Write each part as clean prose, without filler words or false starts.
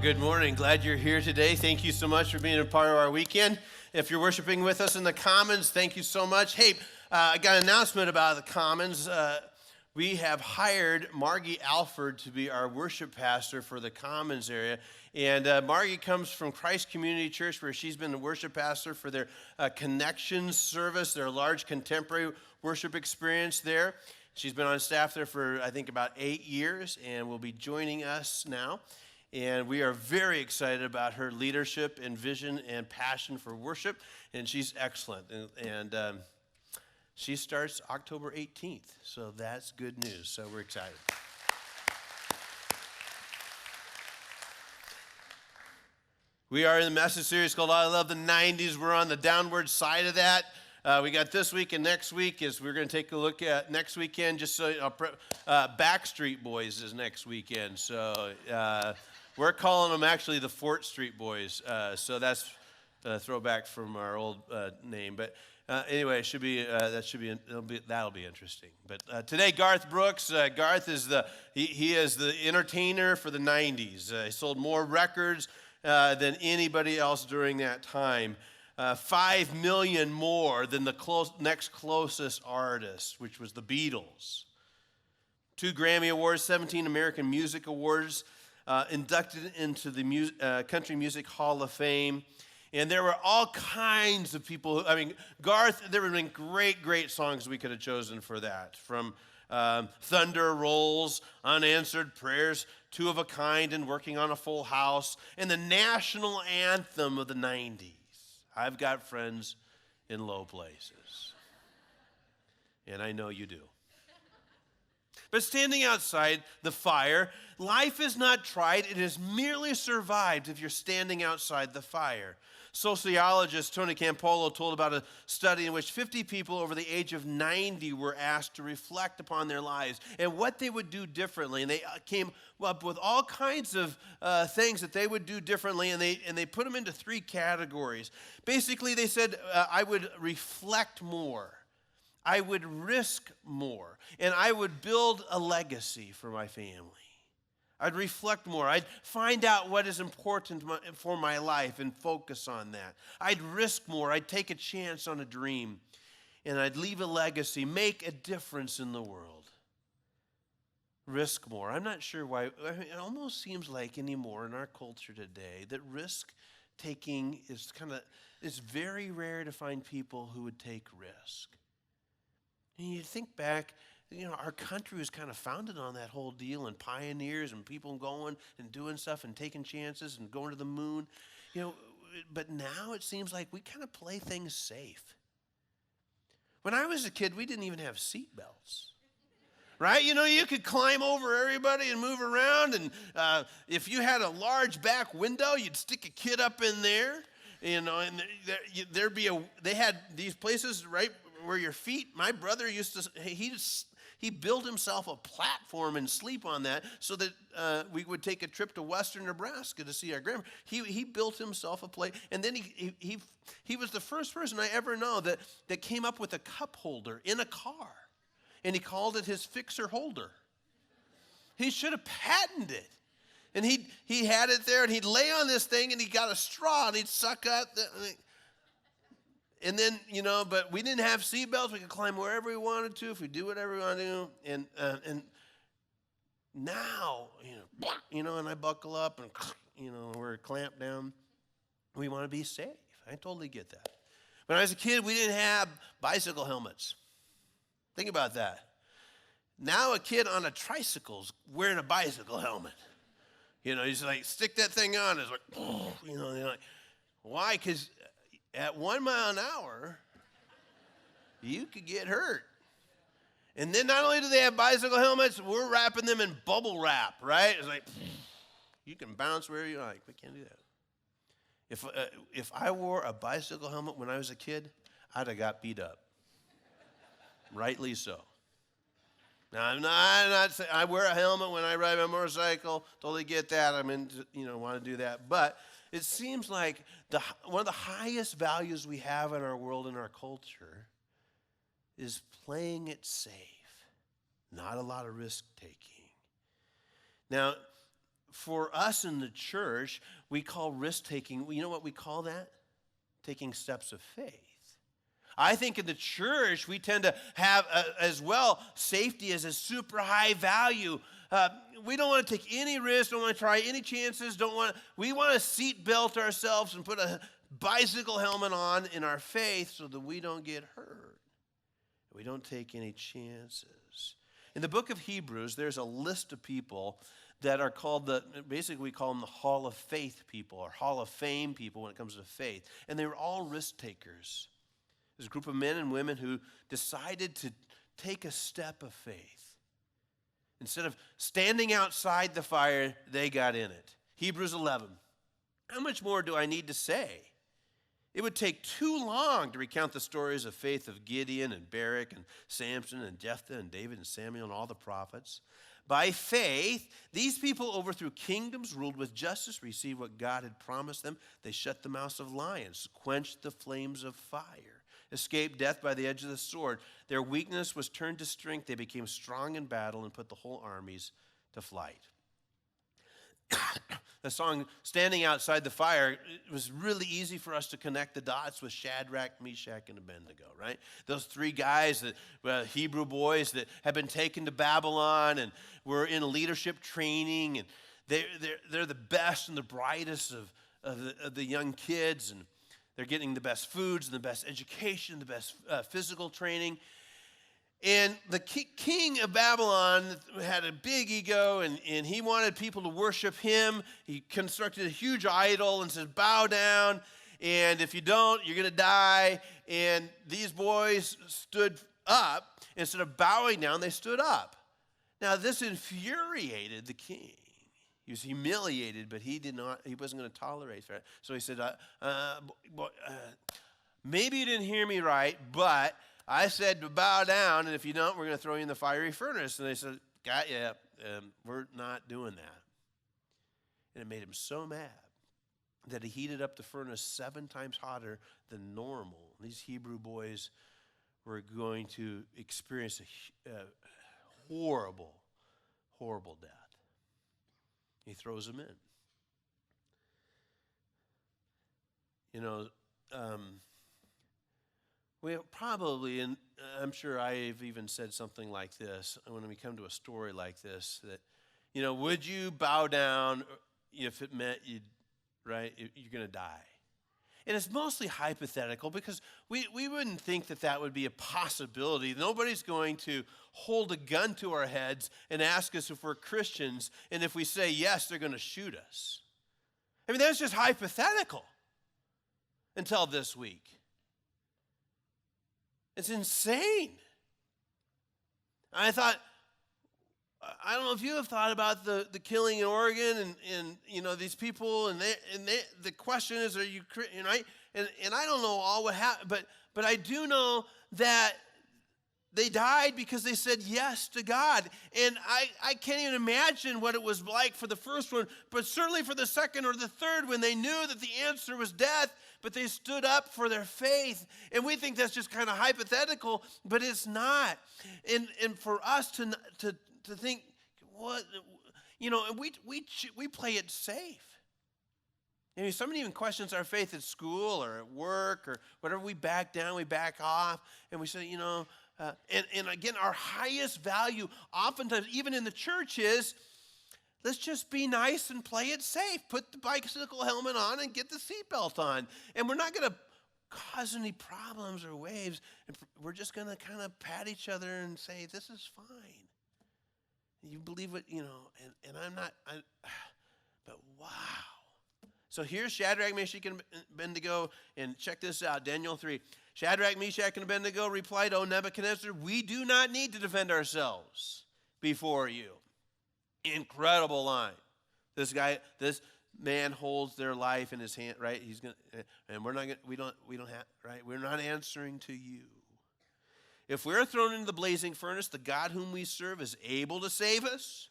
Good morning. Glad you're here today. Thank you so much for being a part of our weekend. If you're worshiping with us in the Commons, thank you so much. Hey, I got an announcement about the Commons. We have hired Margie Alford to be our worship pastor for the Commons area. And Margie comes from Christ Community Church, where she's been the worship pastor for their Connections service, their large contemporary worship experience there. She's been on staff there for, I think, about 8 years and will be joining us now. And we are very excited about her leadership and vision and passion for worship, and she's excellent. And she starts October 18th, so that's good news. So we're excited. We are in the message series called I Love the 90's. We're on the downward side of that. We got this week and next week is we're going to take a look at next weekend. Just so Backstreet Boys is next weekend. So we're calling them actually the Fort Street Boys. So that's a throwback from our old name. But anyway, it should be that'll be interesting. But today, Garth Brooks. Garth is he is the entertainer for the 90's. He sold more records than anybody else during that time. 5 million more than the next closest artist, which was the Beatles. 2 Grammy Awards, 17 American Music Awards, inducted into the Country Music Hall of Fame. And there were all kinds of people. Garth, there have been great songs we could have chosen for that. From Thunder Rolls, Unanswered Prayers, Two of a Kind, and Working on a Full House, and the national anthem of the 90's. I've got friends in low places, and I know you do. But standing outside the fire, life is not tried, it is merely survived if you're standing outside the fire. Sociologist Tony Campolo told about a study in which 50 people over the age of 90 were asked to reflect upon their lives and what they would do differently. And they came up with all kinds of things that they would do differently, and they put them into 3 categories. Basically, they said, I would reflect more, I would risk more, and I would build a legacy for my family. I'd reflect more. I'd find out what is important for my life and focus on that. I'd risk more. I'd take a chance on a dream. And I'd leave a legacy, make a difference in the world. Risk more. I'm not sure why. It almost seems like anymore in our culture today that risk taking is it's very rare to find people who would take risk. And you think back, our country was kind of founded on that whole deal, and pioneers and people going and doing stuff and taking chances and going to the moon. But now it seems like we kind of play things safe. When I was a kid, we didn't even have seat belts. Right? You could climb over everybody and move around, and if you had a large back window, you'd stick a kid up in there, and they had these places right where your feet. My brother used to, he built himself a platform and sleep on that so that we would take a trip to western Nebraska to see our grandma. He built himself a place, and then he was the first person I ever know that came up with a cup holder in a car, and he called it his fixer holder. He should have patented it. And he had it there, and he'd lay on this thing, and he got a straw, and he'd suck out and then, but we didn't have seatbelts. We could climb wherever we wanted to if we do whatever we want to do. And now, and I buckle up and, we're clamped down. We want to be safe. I totally get that. When I was a kid, we didn't have bicycle helmets. Think about that. Now a kid on a tricycle's wearing a bicycle helmet. He's like, stick that thing on. It's like, they're like, why? Because at 1 mile an hour, you could get hurt. And then not only do they have bicycle helmets, we're wrapping them in bubble wrap, right? It's like, you can bounce wherever you like. We can't do that. If I wore a bicycle helmet when I was a kid, I'd have got beat up. Rightly so. Now, I'm not saying I wear a helmet when I ride my motorcycle. Totally get that. Want to do that. But it seems like one of the highest values we have in our world, in our culture, is playing it safe. Not a lot of risk taking. Now, for us in the church, we call risk-taking, you know what we call that? Taking steps of faith. I think in the church, we tend to have as well safety as a super high value. We don't want to take any risks, don't want to try any chances, we want to seat belt ourselves and put a bicycle helmet on in our faith so that we don't get hurt. We don't take any chances. In the book of Hebrews, there's a list of people that are called basically we call them the Hall of Faith people or Hall of Fame people when it comes to faith. And they were all risk takers. There's a group of men and women who decided to take a step of faith. Instead of standing outside the fire, they got in it. Hebrews 11. How much more do I need to say? It would take too long to recount the stories of faith of Gideon and Barak and Samson and Jephthah and David and Samuel and all the prophets. By faith, these people overthrew kingdoms, ruled with justice, received what God had promised them. They shut the mouths of lions, quenched the flames of fire, escaped death by the edge of the sword. Their weakness was turned to strength. They became strong in battle and put the whole armies to flight. The song, Standing Outside the Fire, it was really easy for us to connect the dots with Shadrach, Meshach, and Abednego, right? Those three guys, Hebrew boys that had been taken to Babylon and were in leadership training, and they're the best and the brightest of the young kids, and they're getting the best foods and the best education, the best physical training. And the king of Babylon had a big ego, and he wanted people to worship him. He constructed a huge idol and said, bow down, and if you don't, you're going to die. And these boys stood up. Instead of bowing down, they stood up. Now, this infuriated the king. He was humiliated, but he wasn't going to tolerate that. So he said, maybe you didn't hear me right, but I said to bow down, and if you don't, we're going to throw you in the fiery furnace. And they said, got you. We're not doing that. And it made him so mad that he heated up the furnace 7 times hotter than normal. These Hebrew boys were going to experience a horrible, horrible death. He throws them in. You know, we probably, and I'm sure I've even said something like this when we come to a story like this, that, you know, would you bow down if it meant you're going to die? And it's mostly hypothetical because we wouldn't think that would be a possibility. Nobody's going to hold a gun to our heads and ask us if we're Christians, and if we say yes, they're going to shoot us. I mean, that's just hypothetical until this week. It's insane. I thought, I don't know if you have thought about the killing in Oregon and you know, these people and the question is, are you Christian, right? And I don't know all what happened, but I do know that they died because they said yes to God. And I can't even imagine what it was like for the first one, but certainly for the second or the third when they knew that the answer was death, but they stood up for their faith. And we think that's just kind of hypothetical, but it's not. And for us to think, what, you know, we play it safe. I mean, somebody even questions our faith at school or at work or whatever. We back down, we back off, and we say, you know, and again, our highest value, oftentimes, even in the church, is let's just be nice and play it safe. Put the bicycle helmet on and get the seatbelt on. And we're not going to cause any problems or waves. And we're just going to kind of pat each other and say, this is fine. You believe it, you know, and I'm not, but wow. So here's Shadrach, Meshach, and Abednego, and check this out, Daniel 3. Shadrach, Meshach, and Abednego replied, O Nebuchadnezzar, we do not need to defend ourselves before you. Incredible line. This man holds their life in his hand, right? He's gonna, and we don't have, right? We're not answering to you. If we're thrown into the blazing furnace, the God whom we serve is able to save us.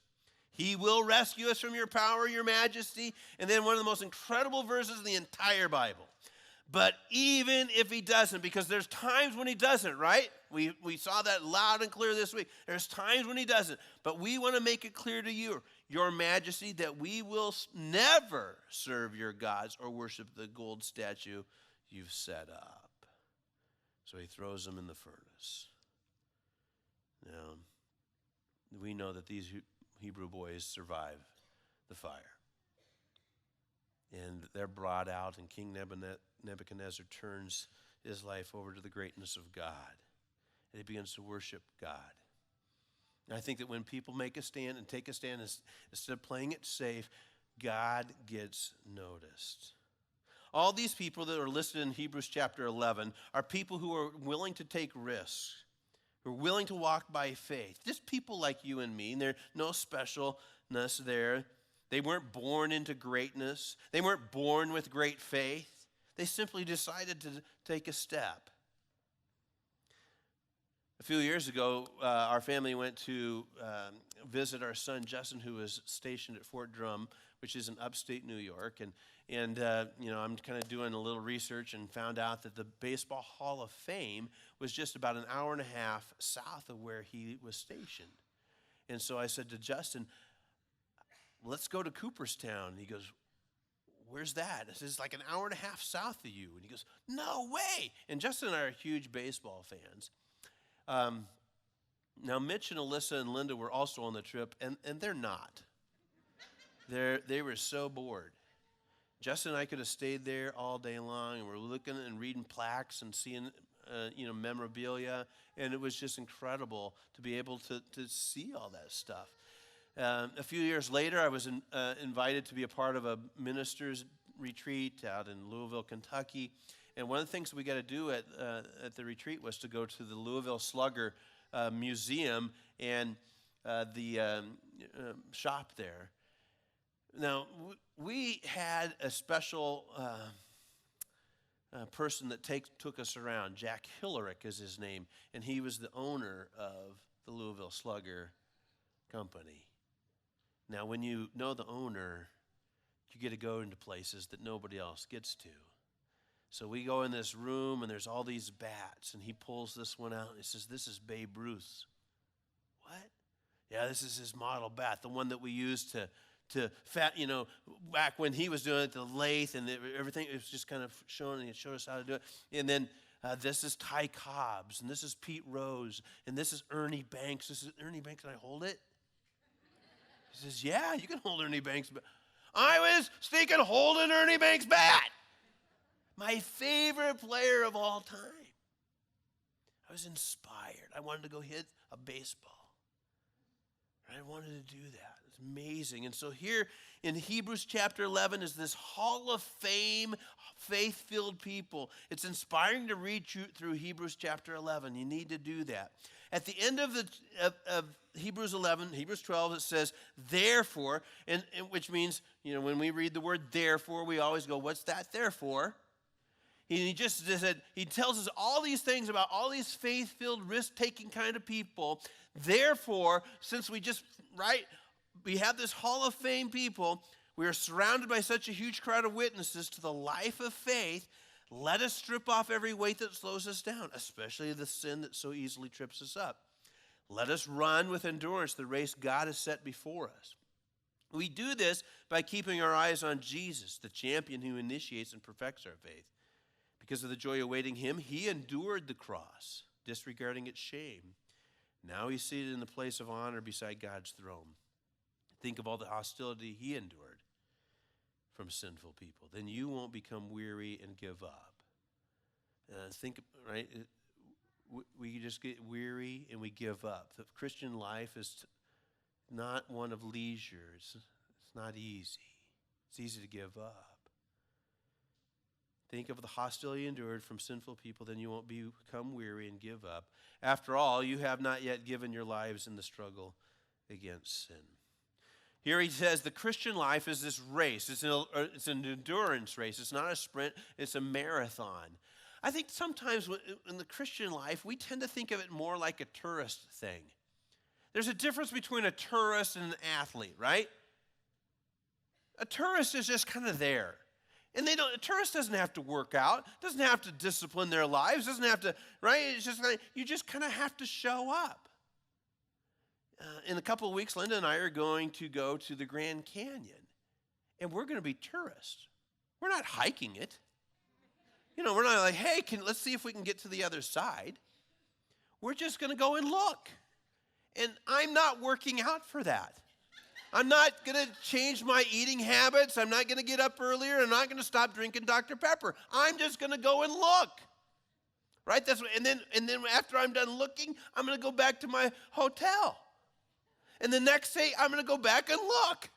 He will rescue us from your power, your majesty. And then one of the most incredible verses in the entire Bible. But even if he doesn't, because there's times when he doesn't, right? We saw that loud and clear this week. There's times when he doesn't. But we want to make it clear to you, your majesty, that we will never serve your gods or worship the gold statue you've set up. So he throws them in the furnace. Now, we know that these Hebrew boys survive the fire. And they're brought out, and King Nebuchadnezzar turns his life over to the greatness of God. And he begins to worship God. And I think that when people make a stand and take a stand, instead of playing it safe, God gets noticed. All these people that are listed in Hebrews chapter 11 are people who are willing to take risks, who are willing to walk by faith. Just people like you and me, and there's no specialness there. They weren't born into greatness. They weren't born with great faith. They simply decided to take a step. A few years ago, our family went to visit our son Justin, who was stationed at Fort Drum, which is in upstate New York. And I'm kind of doing a little research and found out that the Baseball Hall of Fame was just about an hour and a half south of where he was stationed. And so I said to Justin, let's go to Cooperstown. He goes, where's that? I said, it's like an hour and a half south of you. And he goes, no way. And Justin and I are huge baseball fans. Now, Mitch and Alyssa and Linda were also on the trip, and they're not. They were so bored. Justin and I could have stayed there all day long, and we're looking and reading plaques and seeing, memorabilia, and it was just incredible to be able to see all that stuff. A few years later, I was invited to be a part of a minister's retreat out in Louisville, Kentucky. And one of the things we got to do at the retreat was to go to the Louisville Slugger Museum and the shop there. Now, we had a special person that took us around. Jack Hillerick is his name, and he was the owner of the Louisville Slugger Company. Now, when you know the owner, you get to go into places that nobody else gets to. So we go in this room, and there's all these bats, and he pulls this one out, and he says, this is Babe Ruth's. What? Yeah, this is his model bat, the one that we used to back when he was doing it, the lathe, and everything. It was just kind of showing, and he showed us how to do it. And then this is Ty Cobb's, and this is Pete Rose, and this is Ernie Banks. This is Ernie Banks. Can I hold it? He says, yeah, you can hold Ernie Banks' bat. I was stinking holding Ernie Banks' bat. My favorite player of all time. I was inspired. I wanted to go hit a baseball. I wanted to do that. It's amazing. And so here in Hebrews chapter 11 is this Hall of Fame, faith-filled people. It's inspiring to read through Hebrews chapter 11. You need to do that. At the end of Hebrews 11, Hebrews 12, it says, therefore, and which means, when we read the word therefore, we always go, what's that therefore? He just said, he tells us all these things about all these faith-filled, risk-taking kind of people. Therefore, since we have this Hall of Fame people, we are surrounded by such a huge crowd of witnesses to the life of faith. Let us strip off every weight that slows us down, especially the sin that so easily trips us up. Let us run with endurance the race God has set before us. We do this by keeping our eyes on Jesus, the champion who initiates and perfects our faith. Because of the joy awaiting him, he endured the cross, disregarding its shame. Now he's seated in the place of honor beside God's throne. Think of all the hostility he endured from sinful people. Then you won't become weary and give up. We just get weary and we give up. The Christian life is not one of leisure. It's not easy. It's easy to give up. Think of the hostility endured from sinful people, then you won't become weary and give up. After all, you have not yet given your lives in the struggle against sin. Here he says the Christian life is this race. It's an endurance race. It's not a sprint. It's a marathon. I think sometimes in the Christian life, we tend to think of it more like a tourist thing. There's a difference between a tourist and an athlete, right? A tourist is just kind of there. And a tourist doesn't have to work out, doesn't have to discipline their lives, doesn't have to, right? It's just like, you just kind of have to show up. in a couple of weeks, Linda and I are going to go to the Grand Canyon, and we're going to be tourists. We're not hiking it. We're not like, hey, let's see if we can get to the other side. We're just going to go and look. And I'm not working out for that. I'm not going to change my eating habits. I'm not going to get up earlier. I'm not going to stop drinking Dr. Pepper. I'm just going to go and look. Right? And then after I'm done looking, I'm going to go back to my hotel. And the next day, I'm going to go back and look.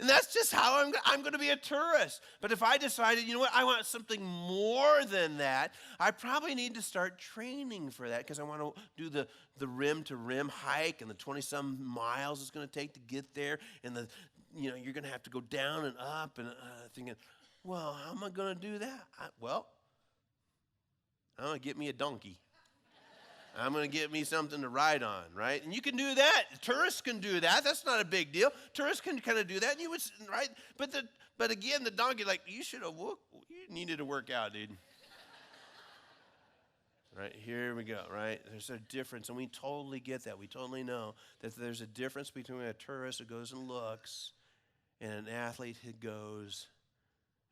And that's just how I'm going to be a tourist. But if I decided, I want something more than that, I probably need to start training for that because I want to do the rim-to-rim hike and the 20-some miles it's going to take to get there. And you're going to have to go down and up and thinking, well, how am I going to do that? I'm going to get me a donkey. I'm going to get me something to ride on, right? And you can do that. Tourists can do that. That's not a big deal. Tourists can kind of do that. And you would, right? But again, the donkey, you needed to work out, dude. Right, here we go, right? There's a difference, and we totally get that. We totally know that there's a difference between a tourist who goes and looks and an athlete who goes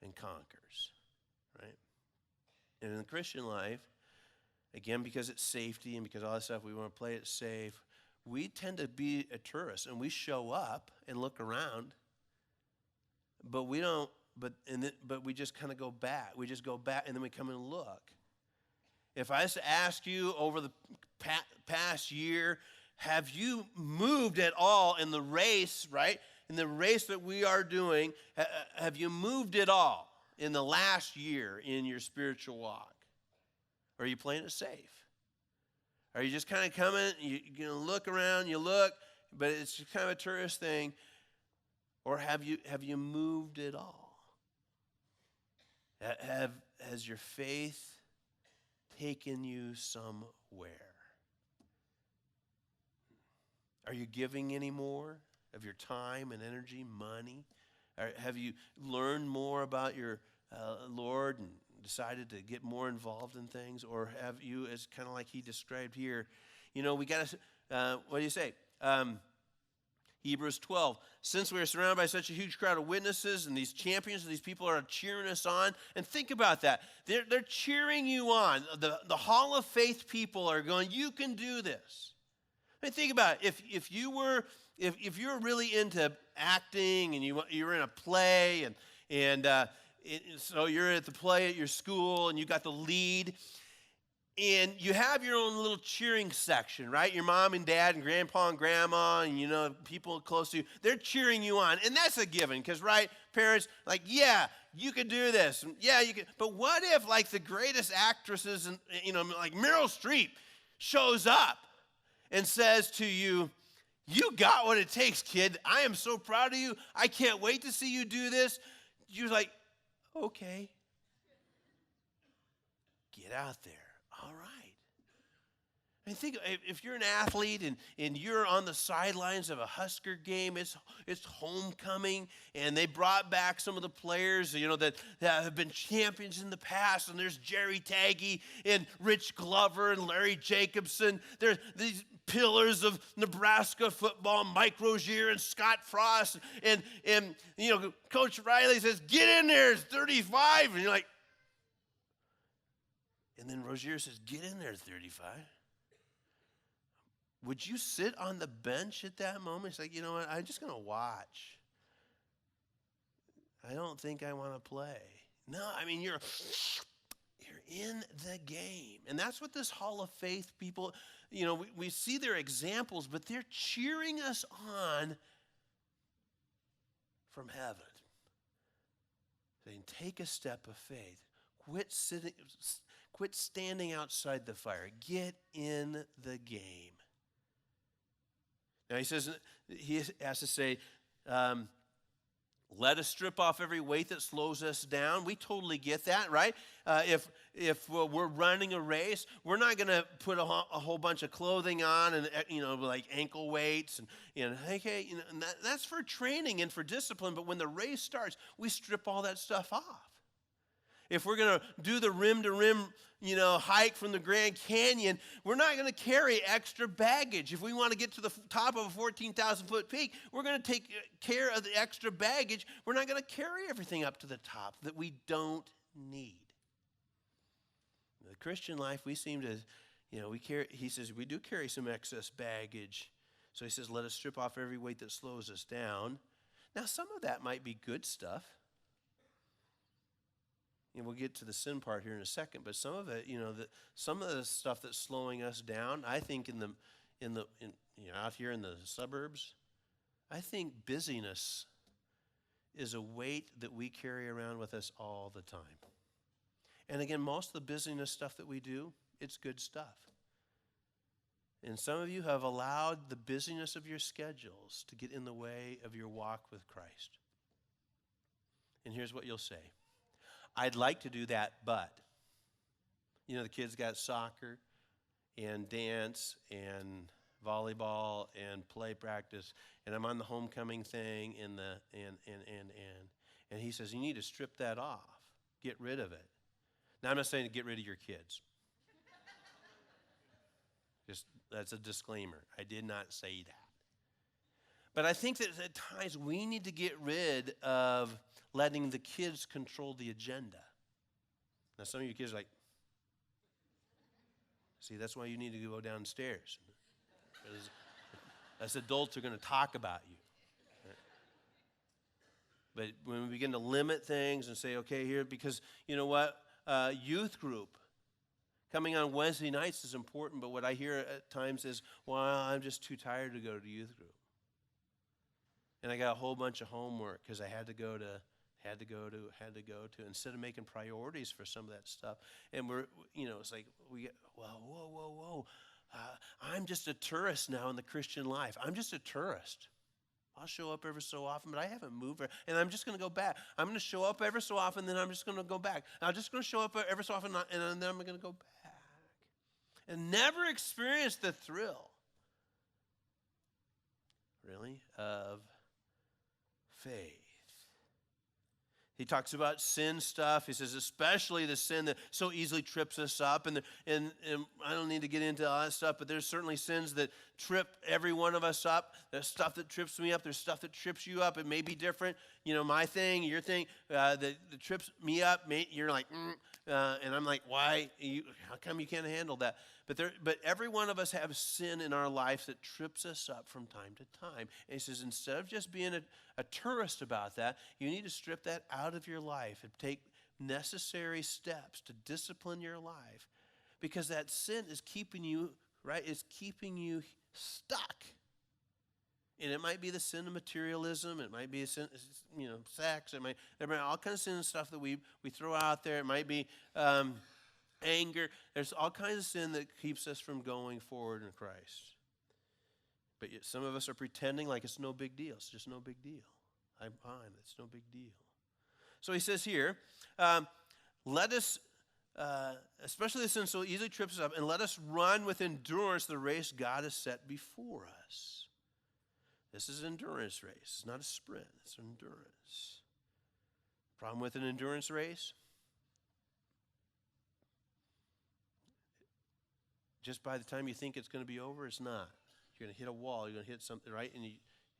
and conquers, right? And in the Christian life, again, because it's safety and because all that stuff, we want to play it safe. We tend to be a tourist, and we show up and look around, but we don't. But we just kind of go back. We just go back, and then we come and look. If I was to ask you over the past year, have you moved at all in the race? Right, in the race that we are doing, have you moved at all in the last year in your spiritual walk? Or are you playing it safe? Are you just kind of coming, you look around, you look, but it's just kind of a tourist thing? Or have you moved at all? Has your faith taken you somewhere? Are you giving any more of your time and energy, money? Or have you learned more about your Lord and decided to get more involved in things? Or have you, as kind of like he described here, we got to, what do you say? Hebrews 12, since we are surrounded by such a huge crowd of witnesses and these champions, these people are cheering us on. And think about that. They're cheering you on. The Hall of Faith people are going, you can do this. I mean, think about it. If you were really into acting and you were in a play and so you're at the play at your school and you got the lead and you have your own little cheering section, right? Your mom and dad and grandpa and grandma and, people close to you, they're cheering you on. And that's a given because, right, parents, yeah, you can do this. Yeah, you can. But what if, the greatest actresses, and like Meryl Streep shows up and says to you, you got what it takes, kid. I am so proud of you. I can't wait to see you do this. You're like, okay. Get out there. All right. I think if you're an athlete and you're on the sidelines of a Husker game, it's homecoming, and they brought back some of the players, that have been champions in the past, and there's Jerry Taggy and Rich Glover and Larry Jacobson. There's these pillars of Nebraska football, Mike Rozier and Scott Frost, and Coach Riley says, get in there, it's 35, and you're like, and then Rozier says, get in there, 35. Would you sit on the bench at that moment? It's like, you know what, I'm just going to watch. I don't think I want to play. No, I mean, you're in the game. And that's what this Hall of Faith people, we see their examples, but they're cheering us on from heaven. Saying, take a step of faith. Quit standing outside the fire. Get in the game. Now he has to say, let us strip off every weight that slows us down. We totally get that, right? If we're running a race, we're not going to put a whole bunch of clothing on and like ankle weights and that's for training and for discipline. But when the race starts, we strip all that stuff off. If we're going to do the rim-to-rim, hike from the Grand Canyon, we're not going to carry extra baggage. If we want to get to the top of a 14,000-foot peak, we're going to take care of the extra baggage. We're not going to carry everything up to the top that we don't need. In the Christian life, we seem to, he says, we do carry some excess baggage. So he says, let us strip off every weight that slows us down. Now, some of that might be good stuff. We'll get to the sin part here in a second, but some of it, some of the stuff that's slowing us down, I think out here in the suburbs, I think busyness is a weight that we carry around with us all the time. And again, most of the busyness stuff that we do, it's good stuff. And some of you have allowed the busyness of your schedules to get in the way of your walk with Christ. And here's what you'll say. I'd like to do that, but, the kids got soccer and dance and volleyball and play practice, and I'm on the homecoming thing and he says, you need to strip that off, get rid of it. Now, I'm not saying to get rid of your kids. That's a disclaimer. I did not say that. But I think that at times we need to get rid of letting the kids control the agenda. Now, some of you kids are like, see, that's why you need to go downstairs. Because us adults are going to talk about you. But when we begin to limit things and say, okay, here, because you know what? Youth group coming on Wednesday nights is important, but what I hear at times is, well, I'm just too tired to go to youth group. And I got a whole bunch of homework because I had to go to, instead of making priorities for some of that stuff. And we're, it's like, whoa. I'm just a tourist now in the Christian life. I'm just a tourist. I'll show up every so often, but I haven't moved. And I'm just going to go back. I'm going to show up every so often, then I'm just going to go back. I'm just going to show up every so often, and then I'm going to go back. And never experience the thrill, really, of faith. He talks about sin stuff. He says, especially the sin that so easily trips us up. And I don't need to get into all that stuff, but there's certainly sins that trip every one of us up. There's stuff that trips me up. There's stuff that trips you up. It may be different. My thing, your thing, that trips me up. You're like, and I'm like, why? How come you can't handle that? But every one of us have sin in our life that trips us up from time to time. And he says, instead of just being a tourist about that, you need to strip that out of your life and take necessary steps to discipline your life, because that sin is keeping you, right? It's keeping you stuck. And it might be the sin of materialism. It might be a sin, sex. There might be all kinds of sin and stuff that we throw out there. It might be anger. There's all kinds of sin that keeps us from going forward in Christ. But yet some of us are pretending like it's no big deal. It's just no big deal. I'm fine. It's no big deal. So he says here, let us, especially the sin so easily trips us up, and let us run with endurance the race God has set before us. This is an endurance race. It's not a sprint. It's endurance. Problem with an endurance race? Just by the time you think it's going to be over, it's not. You're going to hit a wall. You're going to hit something, right? And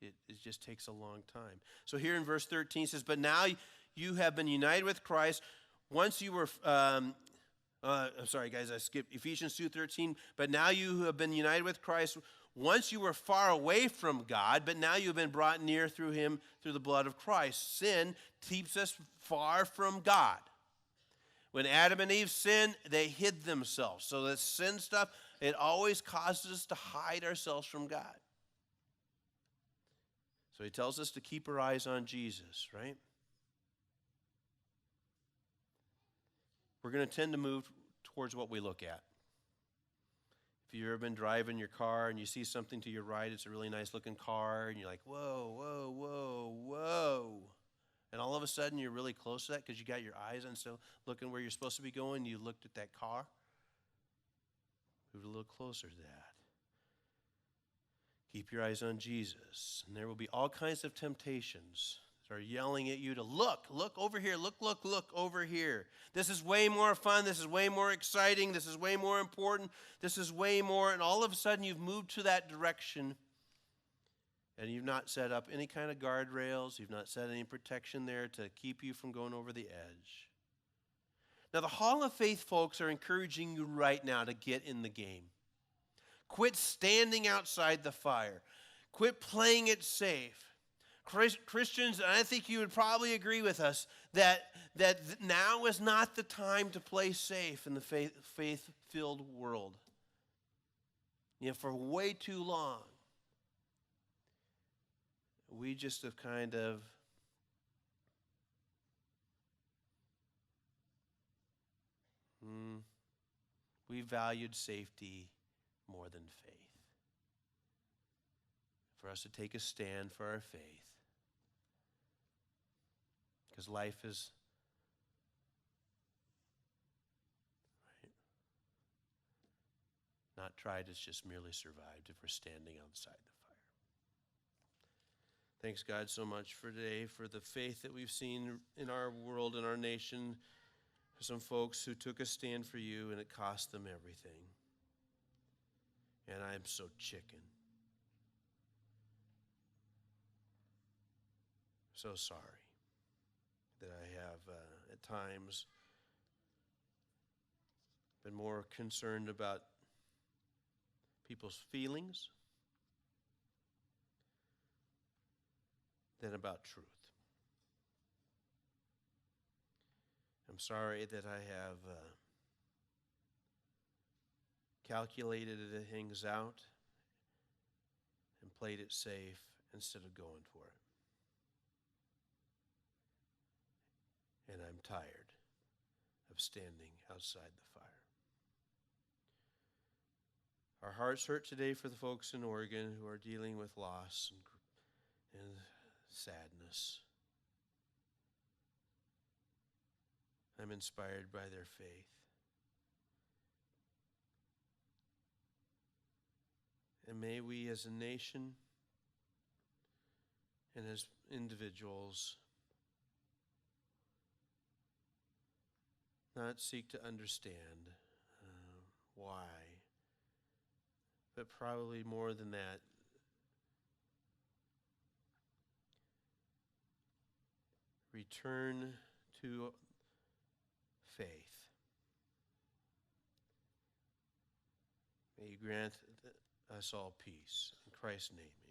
it just takes a long time. So here in verse 13 it says, but now you have been united with Christ. Once you were, I'm sorry, guys, I skipped Ephesians 2:13. But now you have been united with Christ. Once you were far away from God, but now you have been brought near through him, through the blood of Christ. Sin keeps us far from God. When Adam and Eve sinned, they hid themselves. So the sin stuff, it always causes us to hide ourselves from God. So he tells us to keep our eyes on Jesus, right? We're going to tend to move towards what we look at. If you've ever been driving your car and you see something to your right, it's a really nice looking car, and you're like, whoa, whoa, whoa, whoa. And all of a sudden, you're really close to that because you got your eyes on, so looking where you're supposed to be going, you looked at that car. Move a little closer to that. Keep your eyes on Jesus. And there will be all kinds of temptations, Start yelling at you to look over here, look over here. This is way more fun. This is way more exciting. This is way more important. This is way more. And all of a sudden you've moved to that direction and you've not set up any kind of guardrails. You've not set any protection there to keep you from going over the edge. Now the Hall of Faith folks are encouraging you right now to get in the game. Quit standing outside the fire. Quit playing it safe. Christians, and I think you would probably agree with us, that now is not the time to play safe in the faith-filled world. For way too long, we just have kind of we valued safety more than faith. For us to take a stand for our faith. Because life is not tried, it's just merely survived if we're standing outside the fire. Thanks, God, so much for today, for the faith that we've seen in our world, in our nation. For some folks who took a stand for you and it cost them everything. And I'm so chicken. So sorry that I have at times been more concerned about people's feelings than about truth. I'm sorry that I have calculated things out and played it safe instead of going for it. And I'm tired of standing outside the fire. Our hearts hurt today for the folks in Oregon who are dealing with loss and sadness. I'm inspired by their faith. And may we as a nation and as individuals not seek to understand why, but probably more than that, return to faith. May you grant us all peace. In Christ's name, amen.